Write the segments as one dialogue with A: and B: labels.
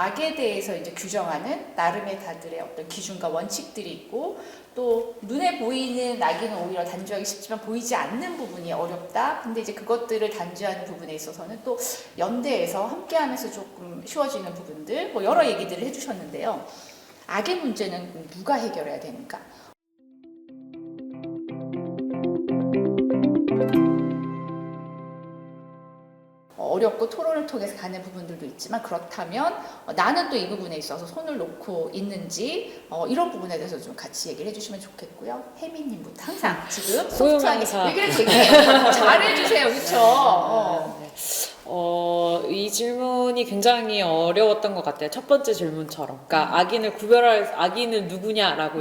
A: 악에 대해서 이제 규정하는 나름의 다들의 어떤 기준과 원칙들이 있고 또 눈에 보이는 악의는 오히려 단죄하기 쉽지만 보이지 않는 부분이 어렵다. 근데 이제 그것들을 단죄하는 부분에 있어서는 또 연대해서 함께하면서 조금 쉬워지는 부분들 뭐 여러 얘기들을 해주셨는데요. 악의 문제는 누가 해결해야 되는가? 어렵고 토론을 통해서 가는 부분들도 있지만 그렇다면 나는 또 이 부분에 있어서 손을 놓고 있는지 이런 부분에 대해서 좀 같이 얘기를 해주시면 좋겠고요. 혜미님부터 항상 지금 소프트하게 왜 그래 되게 잘해주세요, 그렇죠?
B: 이 질문이 굉장히 어려웠던 것 같아요. 첫 번째 질문처럼. 그러니까 악인을 누구냐라고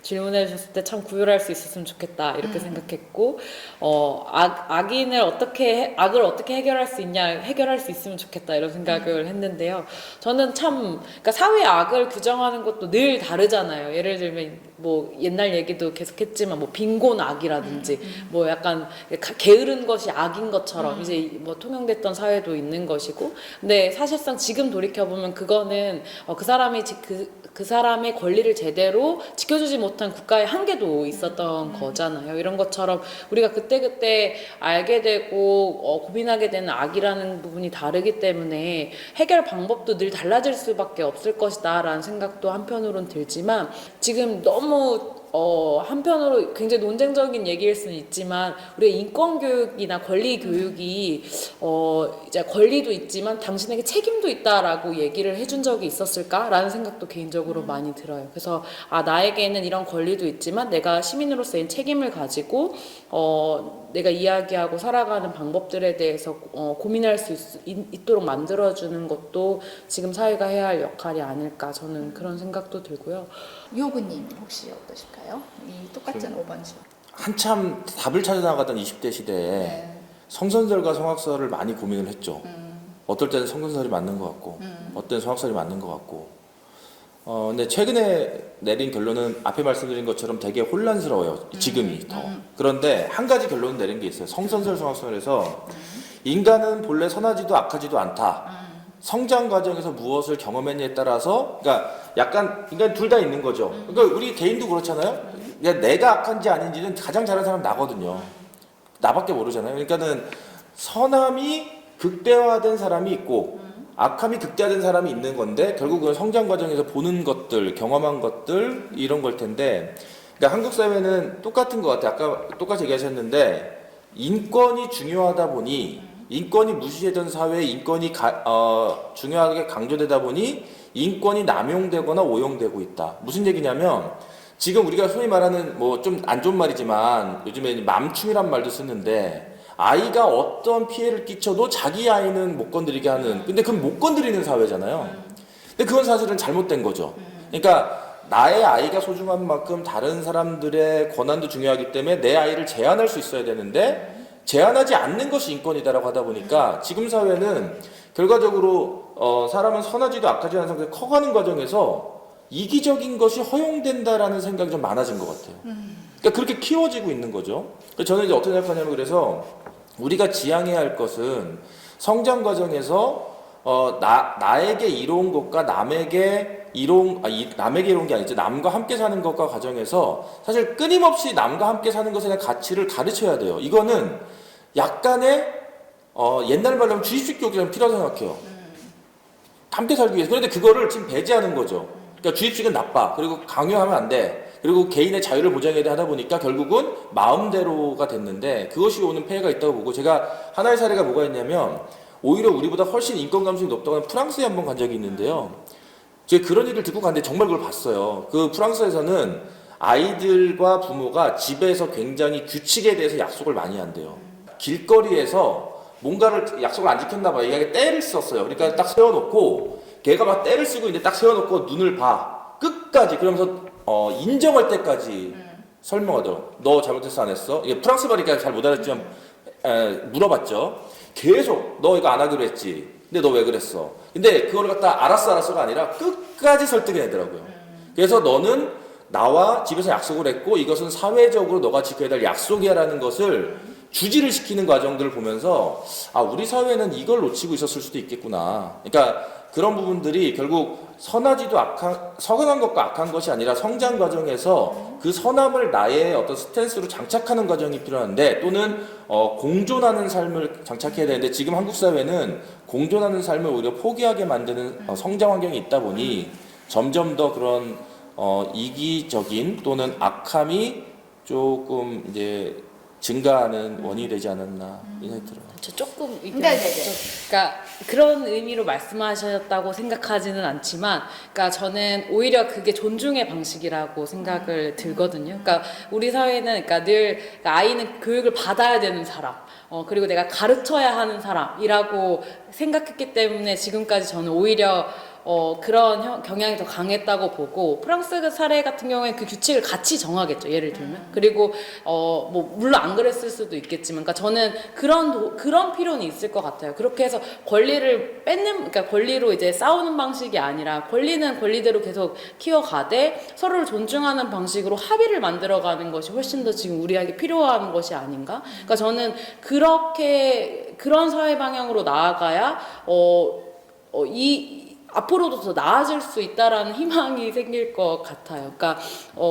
B: 질문해 주셨을 때 참 구별할 수 있었으면 좋겠다 이렇게 생각했고, 악을 어떻게 해결할 수 있으면 좋겠다 이런 생각을 했는데요. 저는 그러니까 사회 악을 규정하는 것도 늘 다르잖아요. 예를 들면 뭐 옛날 얘기도 계속했지만 뭐 빈곤 악이라든지 뭐 약간 게으른 것이 악인 것처럼 이제 뭐 통용됐던 사회도 있는 것이고, 근데 사실상 지금 돌이켜 보면 그거는 그 사람의 권리를 제대로 지켜주지 못한 국가의 한계도 있었던 거잖아요. 이런 것처럼 우리가 그때그때 알게 되고 고민하게 되는 악이라는 부분이 다르기 때문에 해결 방법도 늘 달라질 수밖에 없을 것이다 라는 생각도 한편으로는 들지만, 지금 너무 한편으로 굉장히 논쟁적인 얘기일 수는 있지만 우리가 인권교육이나 권리교육이 이제 권리도 있지만 당신에게 책임도 있다라고 얘기를 해준 적이 있었을까라는 생각도 개인적으로 많이 들어요. 그래서 나에게는 이런 권리도 있지만 내가 시민으로서의 책임을 가지고 내가 이야기하고 살아가는 방법들에 대해서 고민할 수 있도록 만들어주는 것도 지금 사회가 해야 할 역할이 아닐까, 저는 그런 생각도 들고요.
A: 유호구님 혹시 어떠실까요? 이 똑같은 5번 질문.
C: 한참 답을 찾아 나가던 20대 시대에 성선설과 성악설을 많이 고민을 했죠. 어떨 때는 성선설이 맞는 것 같고 어떨 때는 성악설이 맞는 것 같고 근데 최근에 내린 결론은 앞에 말씀드린 것처럼 되게 혼란스러워요. 지금이 더. 그런데 한 가지 결론을 내린 게 있어요. 성선설 성악설에서 인간은 본래 선하지도 악하지도 않다. 성장 과정에서 무엇을 경험했냐에 따라서, 그러니까 약간 인간 둘 다 있는 거죠. 그러니까 우리 개인도 그렇잖아요. 그러니까 내가 악한지 아닌지는 가장 잘하는 사람은 나거든요. 나밖에 모르잖아요. 그러니까는 선함이 극대화된 사람이 있고 악함이 극대화된 사람이 있는 건데, 결국은 성장 과정에서 보는 것들, 경험한 것들 이런 걸 텐데, 그러니까 한국 사회는 똑같은 것 같아요. 아까 똑같이 얘기하셨는데 인권이 중요하다 보니, 인권이 무시되던 사회에 인권이 중요하게 강조되다 보니 인권이 남용되거나 오용되고 있다. 무슨 얘기냐면, 지금 우리가 소위 말하는 뭐 좀 안 좋은 말이지만 요즘에 맘충이란 말도 쓰는데, 아이가 어떤 피해를 끼쳐도 자기 아이는 못 건드리게 하는, 근데 그건 못 건드리는 사회잖아요. 근데 그건 사실은 잘못된 거죠. 그러니까 나의 아이가 소중한 만큼 다른 사람들의 권한도 중요하기 때문에 내 아이를 제한할 수 있어야 되는데 제한하지 않는 것이 인권이다라고 하다 보니까 지금 사회는 결과적으로 사람은 선하지도 악하지 않은 상태에서 커가는 과정에서 이기적인 것이 허용된다라는 생각이 좀 많아진 것 같아요. 그러니까 그렇게 키워지고 있는 거죠. 저는 이제 어떻게 생각하냐면, 그래서 우리가 지향해야 할 것은 성장 과정에서 나에게 이로운 것과 남에게 이로운 게 아니죠. 남과 함께 사는 것과 과정에서 사실 끊임없이 남과 함께 사는 것에 대한 가치를 가르쳐야 돼요. 이거는 약간의 옛날 말로 하면 주입식 교육이 좀 필요하다고 생각해요. 함께 살기 위해서. 그런데 그거를 지금 배제하는 거죠. 그러니까 주입식은 나빠. 그리고 강요하면 안 돼. 그리고 개인의 자유를 보장해야 돼 하다 보니까 결국은 마음대로가 됐는데, 그것이 오는 폐해가 있다고 보고, 제가 하나의 사례가 뭐가 있냐면, 오히려 우리보다 훨씬 인권 감수성이 높다고 하는 프랑스에 한번 간 적이 있는데요. 제가 그런 얘기를 듣고 갔는데 정말 그걸 봤어요. 그 프랑스에서는 아이들과 부모가 집에서 굉장히 규칙에 대해서 약속을 많이 한대요. 길거리에서 뭔가를 약속을 안 지켰나 봐요. 이게 때를 썼어요. 그러니까 딱 세워놓고 걔가 막 때를 쓰고 있는데 딱 세워놓고 눈을 봐. 끝까지. 그러면서 인정할 때까지 설명하더라고. 너 잘못했어 안 했어? 이게 프랑스 말이니까 잘 못 알았지만 물어봤죠. 계속 너 이거 안 하기로 했지. 근데 너 왜 그랬어? 근데 그걸 갖다 알았어가 아니라 끝까지 설득해내더라고요. 그래서 너는 나와 집에서 약속을 했고 이것은 사회적으로 너가 지켜야 될 약속이야라는 것을 주지를 시키는 과정들을 보면서 우리 사회는 이걸 놓치고 있었을 수도 있겠구나. 그러니까 그런 부분들이 결국 선한 것과 악한 것이 아니라 성장 과정에서 그 선함을 나의 어떤 스탠스로 장착하는 과정이 필요한데, 또는 공존하는 삶을 장착해야 되는데, 지금 한국 사회는 공존하는 삶을 오히려 포기하게 만드는 성장 환경이 있다 보니 점점 더 그런 이기적인 또는 악함이 조금 이제 증가하는 원인이 되지 않았나 이 생각이 들어요.
B: 저 조금
A: 네네네.
B: 그러니까 그런 의미로 말씀하셨다고 생각하지는 않지만, 그러니까 저는 오히려 그게 존중의 방식이라고 생각을 들거든요. 그러니까 우리 사회는 그러니까 늘 그러니까 아이는 교육을 받아야 되는 사람, 그리고 내가 가르쳐야 하는 사람이라고 생각했기 때문에 지금까지 저는 오히려 그런 경향이 더 강했다고 보고, 프랑스 사례 같은 경우에 그 규칙을 같이 정하겠죠, 예를 들면. 그리고 뭐 물론 안 그랬을 수도 있겠지만, 그러니까 저는 그런 필요는 있을 것 같아요. 그렇게 해서 권리를 그러니까 권리로 이제 싸우는 방식이 아니라 권리는 권리대로 계속 키워가되 서로를 존중하는 방식으로 합의를 만들어가는 것이 훨씬 더 지금 우리에게 필요한 것이 아닌가. 그러니까 저는 그런 사회 방향으로 나아가야 앞으로도 더 나아질 수 있다라는 희망이 생길 것 같아요. 그러니까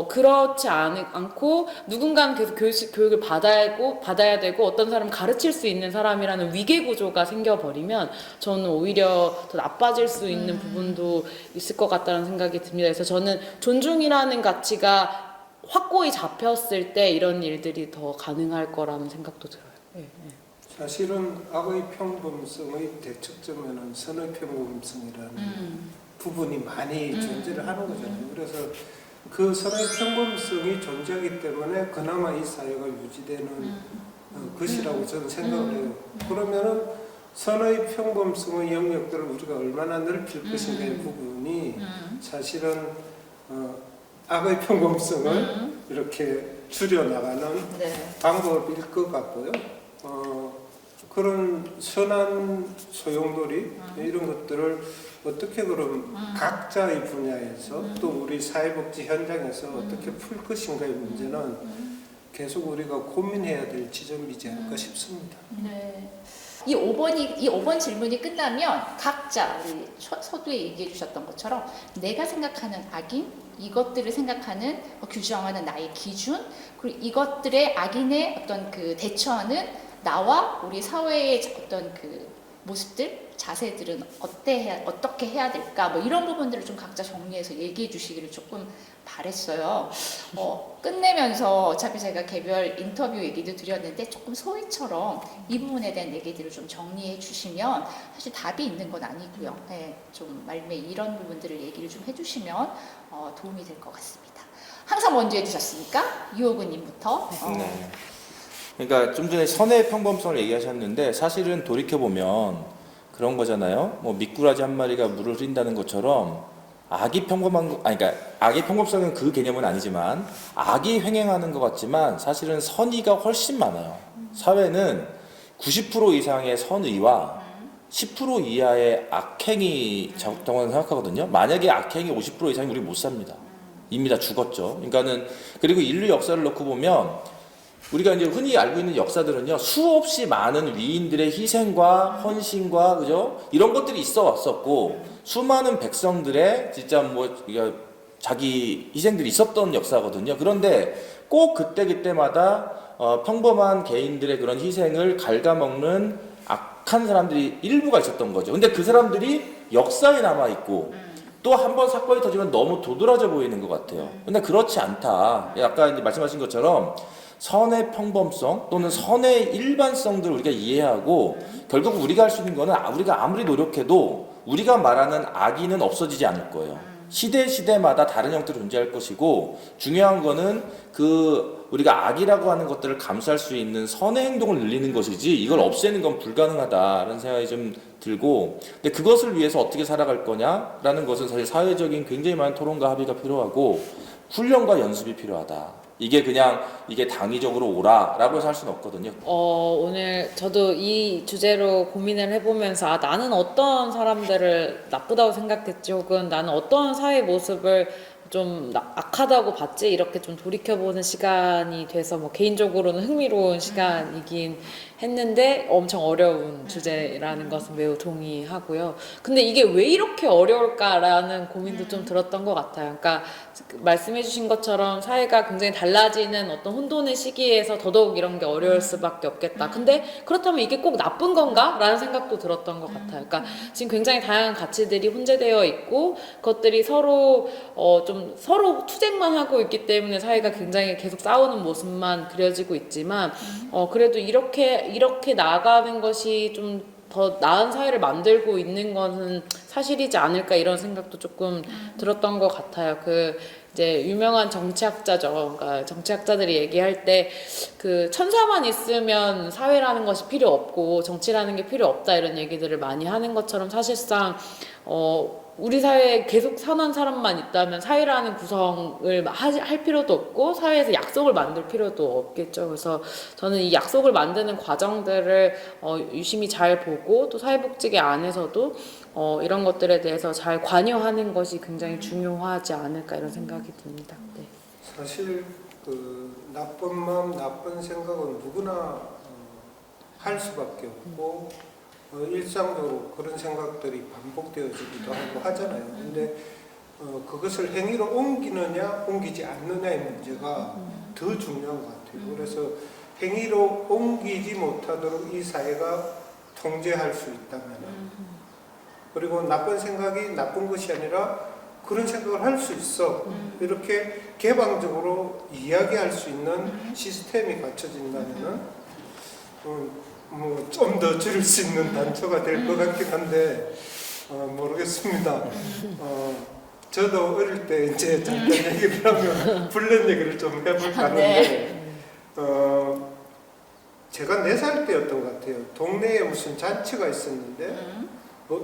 B: 그렇지 않고 누군가는 계속 교육을 받아야 되고 어떤 사람은 가르칠 수 있는 사람이라는 위계 구조가 생겨버리면 저는 오히려 더 나빠질 수 있는 부분도 있을 것 같다는 생각이 듭니다. 그래서 저는 존중이라는 가치가 확고히 잡혔을 때 이런 일들이 더 가능할 거라는 생각도 들어요. 네, 네.
D: 사실은 악의 평범성의 대척점에는 선의 평범성이라는 부분이 많이 존재를 하는 거잖아요. 그래서 그 선의 평범성이 존재하기 때문에 그나마 이 사회가 유지되는 것이라고 저는 생각을 해요. 그러면은 선의 평범성의 영역들을 우리가 얼마나 넓힐 것인가의 부분이 사실은 악의 평범성을 이렇게 줄여나가는
A: 네.
D: 방법일 것 같고요. 그런 선한 소용돌이 이런 것들을 어떻게 그럼 각자의 분야에서 또 우리 사회복지 현장에서 어떻게 풀 것인가의 문제는 계속 우리가 고민해야 될 지점이지 않을까 싶습니다.
A: 네. 이 5번 질문이 끝나면 각자 우리 서두에 얘기해 주셨던 것처럼 내가 생각하는 악인, 이것들을 생각하는 규정하는 나의 기준, 그리고 이것들의 악인의 어떤 그 대처하는 나와 우리 사회의 어떤 그 모습들, 자세들은 어떻게 해야 될까, 뭐 이런 부분들을 좀 각자 정리해서 얘기해 주시기를 조금 바랬어요. 끝내면서 어차피 제가 개별 인터뷰 얘기도 드렸는데 조금 소위처럼 이 부분에 대한 얘기들을 좀 정리해 주시면 사실 답이 있는 건 아니고요. 네, 좀 말매 이런 부분들을 얘기를 좀 해주시면 도움이 될 것 같습니다. 항상 먼저 해주셨으니까 유호근님부터.
C: 네. 그러니까 좀 전에 선의 평범성을 얘기하셨는데, 사실은 돌이켜보면 그런 거잖아요. 뭐 미꾸라지 한 마리가 물을 흐린다는 것처럼 악이 그러니까 악의 평범성은 그 개념은 아니지만 악이 횡행하는 것 같지만 사실은 선의가 훨씬 많아요. 사회는 90% 이상의 선의와 10% 이하의 악행이 적당하다고 생각하거든요. 만약에 악행이 50% 이상이 우리 못 삽니다. 이미 다 죽었죠. 그러니까는, 그리고 인류 역사를 놓고 보면 우리가 이제 흔히 알고 있는 역사들은요, 수없이 많은 위인들의 희생과 헌신과, 그죠? 이런 것들이 있어 왔었고, 수많은 백성들의 진짜 뭐, 자기 희생들이 있었던 역사거든요. 그런데 꼭 그때마다 평범한 개인들의 그런 희생을 갉아먹는 악한 사람들이 일부가 있었던 거죠. 근데 그 사람들이 역사에 남아있고, 또 한 번 사건이 터지면 너무 도드라져 보이는 것 같아요. 근데 그렇지 않다. 아까 이제 말씀하신 것처럼, 선의 평범성 또는 선의 일반성들을 우리가 이해하고, 결국 우리가 할 수 있는 거는 우리가 아무리 노력해도 우리가 말하는 악의는 없어지지 않을 거예요. 시대마다 다른 형태로 존재할 것이고, 중요한 거는 우리가 악이라고 하는 것들을 감수할 수 있는 선의 행동을 늘리는 것이지, 이걸 없애는 건 불가능하다라는 생각이 좀 들고, 근데 그것을 위해서 어떻게 살아갈 거냐라는 것은 사실 사회적인 굉장히 많은 토론과 합의가 필요하고 훈련과 연습이 필요하다. 이게 당위적으로 오라라고 해서 할 수는 없거든요.
B: 오늘 저도 이 주제로 고민을 해보면서 나는 어떤 사람들을 나쁘다고 생각했지, 혹은 나는 어떤 사회 모습을 좀 악하다고 봤지 이렇게 좀 돌이켜보는 시간이 돼서 뭐 개인적으로는 흥미로운 시간이긴 했는데 엄청 어려운 주제라는 것은 매우 동의하고요. 근데 이게 왜 이렇게 어려울까라는 고민도 좀 들었던 것 같아요. 그러니까 말씀해주신 것처럼 사회가 굉장히 달라지는 어떤 혼돈의 시기에서 더더욱 이런 게 어려울 수밖에 없겠다. 근데 그렇다면 이게 꼭 나쁜 건가? 라는 생각도 들었던 것 같아요. 그러니까 지금 굉장히 다양한 가치들이 혼재되어 있고 그것들이 서로 좀 서로 투쟁만 하고 있기 때문에 사회가 굉장히 계속 싸우는 모습만 그려지고 있지만 그래도 이렇게 나아가는 것이 좀 더 나은 사회를 만들고 있는 것은 사실이지 않을까 이런 생각도 조금 들었던 것 같아요. 이제 유명한 정치학자죠. 그러니까 정치학자들이 얘기할 때 천사만 있으면 사회라는 것이 필요 없고 정치라는 게 필요 없다 이런 얘기들을 많이 하는 것처럼 사실상 우리 사회에 계속 사는 사람만 있다면 사회라는 구성을 할 필요도 없고 사회에서 약속을 만들 필요도 없겠죠. 그래서 저는 이 약속을 만드는 과정들을 유심히 잘 보고 또 사회복지계 안에서도 이런 것들에 대해서 잘 관여하는 것이 굉장히 중요하지 않을까 이런 생각이 듭니다. 네.
D: 사실 나쁜 마음, 나쁜 생각은 누구나 할 수밖에 없고 일상적으로 그런 생각들이 반복되어지기도 하고 하잖아요. 근데 그것을 행위로 옮기느냐 옮기지 않느냐의 문제가 더 중요한 것 같아요. 그래서 행위로 옮기지 못하도록 이 사회가 통제할 수 있다면, 그리고 나쁜 생각이 나쁜 것이 아니라 그런 생각을 할 수 있어, 이렇게 개방적으로 이야기할 수 있는 시스템이 갖춰진다면은 뭐 좀 더 줄일 수 있는 단초가 될 것 같긴 한데 모르겠습니다. 저도 어릴 때 이제 잠깐 얘기를 하면 불륜 얘기를 좀 해볼까 하는데 제가 4살 때였던 것 같아요. 동네에 무슨 잔치가 있었는데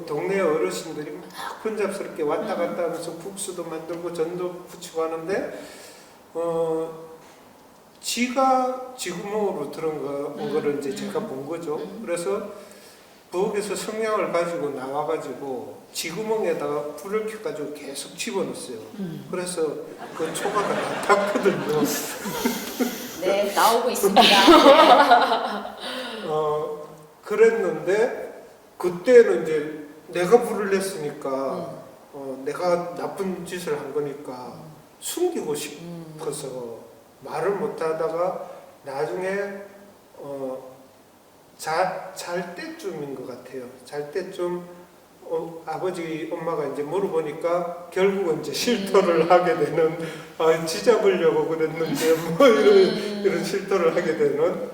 D: 동네 어르신들이 막 혼잡스럽게 왔다 갔다 하면서 국수도 만들고 전도 부치고 하는데 지가 지구멍으로 들어온 거를 이제 제가 본 거죠. 그래서 부엌에서 성냥을 가지고 나와가지고 지구멍에다가 불을 켜가지고 계속 집어넣었어요. 그래서 그 초가가 다 탔거든요.
A: 네, 나오고 있습니다.
D: 그랬는데 그때는 이제 내가 불을 냈으니까 내가 나쁜 짓을 한 거니까 숨기고 싶어서 말을 못하다가 나중에 잘 때쯤인 것 같아요. 잘 때쯤 아버지 엄마가 이제 물어보니까 결국은 이제 실토를 하게 되는, 지잡으려고 그랬는데 뭐 이런 실토를 하게 되는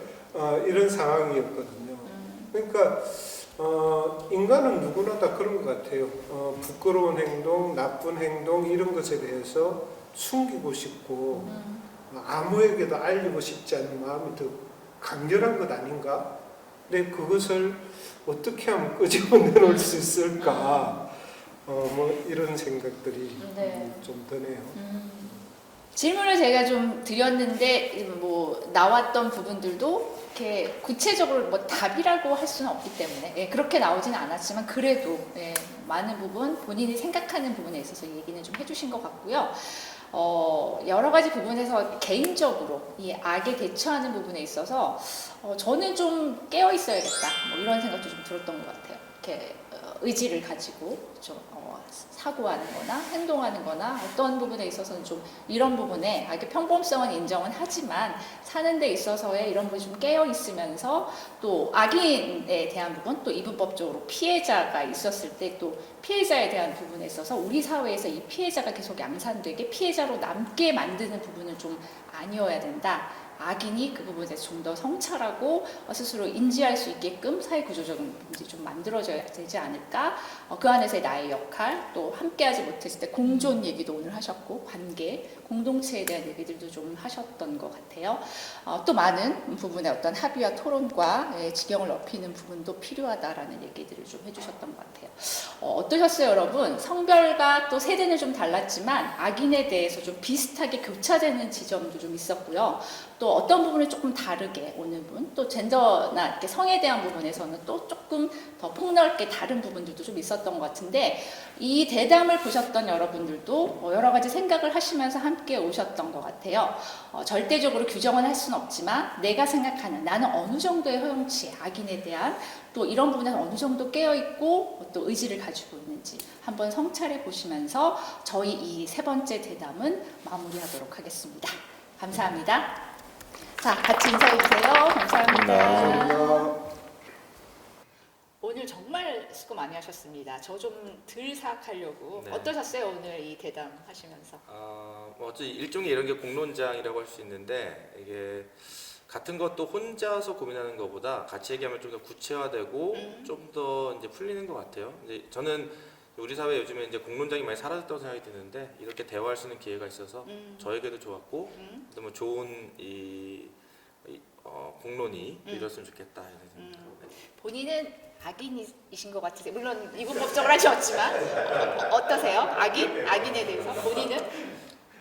D: 이런 상황이었거든요. 그러니까 인간은 누구나 다 그런 것 같아요. 부끄러운 행동, 나쁜 행동 이런 것에 대해서 숨기고 싶고 아무에게도 알리고 싶지 않은 마음이 더 강렬한 것 아닌가? 근데 그것을 어떻게 하면 끄집어내놓을 수 있을까? 뭐 이런 생각들이 좀 드네요.
A: 질문을 제가 좀 드렸는데 뭐 나왔던 부분들도 이렇게 구체적으로 뭐 답이라고 할 수는 없기 때문에 그렇게 나오지는 않았지만 그래도 많은 부분 본인이 생각하는 부분에 있어서 얘기는 좀 해주신 것 같고요. 여러 가지 부분에서 개인적으로 이 악에 대처하는 부분에 있어서 저는 좀 깨어 있어야겠다 뭐 이런 생각도 좀 들었던 것 같아요. 이렇게 의지를 가지고 좀 사고하는 거나 행동하는 거나 어떤 부분에 있어서는 좀 이런 부분에 악의 평범성은 인정은 하지만 사는 데 있어서의 이런 부분이 좀 깨어 있으면서 또 악인에 대한 부분 또 이분법적으로 피해자가 있었을 때 또 피해자에 대한 부분에 있어서 우리 사회에서 이 피해자가 계속 양산되게 피해자로 남게 만드는 부분은 좀 아니어야 된다. 악인이 그 부분에 좀 더 성찰하고 스스로 인지할 수 있게끔 사회구조적인 부분이 좀 만들어져야 되지 않을까. 그 안에서의 나의 역할, 또 함께하지 못했을 때 공존 얘기도 오늘 하셨고 관계, 공동체에 대한 얘기들도 좀 하셨던 것 같아요. 또 많은 부분의 어떤 합의와 토론과 지경을 넓히는 부분도 필요하다라는 얘기들을 좀 해주셨던 것 같아요. 어떠셨어요, 여러분? 성별과 또 세대는 좀 달랐지만 악인에 대해서 좀 비슷하게 교차되는 지점도 좀 있었고요. 또 또 어떤 부분을 조금 다르게 오는 분, 또 젠더나 이렇게 성에 대한 부분에서는 또 조금 더 폭넓게 다른 부분들도 좀 있었던 것 같은데 이 대담을 보셨던 여러분들도 여러 가지 생각을 하시면서 함께 오셨던 것 같아요. 절대적으로 규정은 할 수는 없지만 내가 생각하는 나는 어느 정도의 허용치, 악인에 대한 또 이런 부분에서 어느 정도 깨어있고 또 의지를 가지고 있는지 한번 성찰해 보시면서 저희 이 세 번째 대담은 마무리하도록 하겠습니다. 감사합니다. 자, 같이 인사해 주세요. 감사합니다.
D: 감사합니다.
A: 오늘 정말 수고 많이 하셨습니다. 저 좀 덜 사악하려고.
E: 네.
A: 어떠셨어요? 오늘 이 대담 하시면서.
E: 뭐 어찌 일종의 이런 게 공론장이라고 할 수 있는데 이게 같은 것도 혼자서 고민하는 것보다 같이 얘기하면 좀 더 구체화되고 좀 더 이제 풀리는 것 같아요. 이제 저는 우리 사회 요즘에 이제 공론장이 많이 사라졌다고 생각이 드는데 이렇게 대화할 수 있는 기회가 있어서 저에게도 좋았고 또 뭐 좋은 공론이 이뤘으면 좋겠다 이런 생각합니다.
A: 본인은 악인이신 것 같으세요. 물론 이분 법적으로 하셨지만 어떠세요? 악인에 대해서 본인은?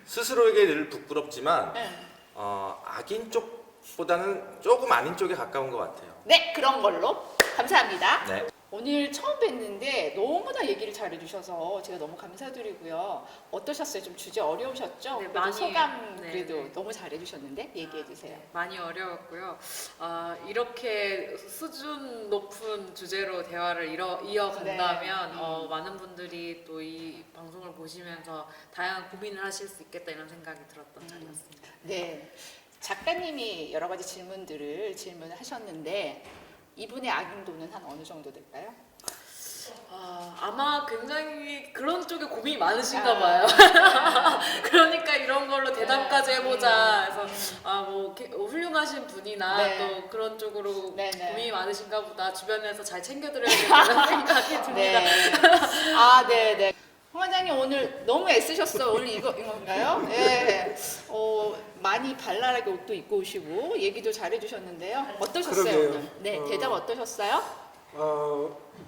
E: 스스로에게 늘 부끄럽지만
A: 네.
E: 악인 쪽보다는 조금 아닌 쪽에 가까운 것 같아요.
A: 네, 그런 걸로. 감사합니다.
E: 네.
A: 오늘 처음 뵀는데 너무나 얘기를 잘해주셔서 제가 너무 감사드리고요. 어떠셨어요? 좀 주제 어려우셨죠?
B: 네,
A: 그래도
B: 많이,
A: 소감
B: 네,
A: 그래도
B: 네.
A: 너무 잘해주셨는데 얘기해주세요.
B: 많이 어려웠고요. 이렇게 수준 높은 주제로 대화를 이어간다면
A: 네.
B: 많은 분들이 또 이 방송을 보시면서 다양한 고민을 하실 수 있겠다 이런 생각이 들었던 자리였습니다.
A: 네, 작가님이 여러 가지 질문을 하셨는데 이분의 악인도는 한 어느 정도 될까요?
B: 아마 굉장히 그런 쪽에 고민이 많으신가
A: 아.
B: 봐요. 그러니까 이런 걸로 대담까지 해보자. 그래서 뭐 훌륭하신 분이나
A: 네.
B: 또 그런 쪽으로
A: 네, 네.
B: 고민이 많으신가 보다. 주변에서 잘 챙겨드려야겠다는 생각이 듭니다.
A: 네. 네. 홍 원장님 오늘 너무 애쓰셨어요. 오늘 이건가요? 네. 많이 발랄하게 옷도 입고 오시고 얘기도 잘해주셨는데요. 어떠셨어요
D: 그러게요.
A: 오늘? 네, 대답 어떠셨어요?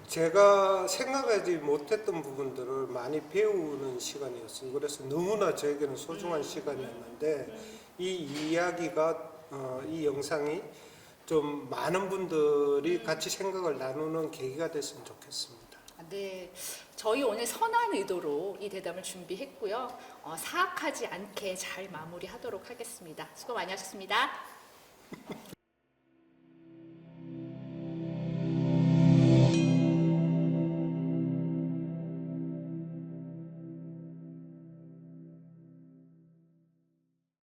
D: 제가 생각하지 못했던 부분들을 많이 배우는 시간이었어요. 그래서 너무나 저에게는 소중한 시간이었는데 이 이야기가 이 영상이 좀 많은 분들이 같이 생각을 나누는 계기가 됐으면 좋겠습니다.
A: 네, 저희 오늘 선한 의도로 이 대담을 준비했고요. 사악하지 않게 잘 마무리하도록 하겠습니다. 수고 많이 하셨습니다.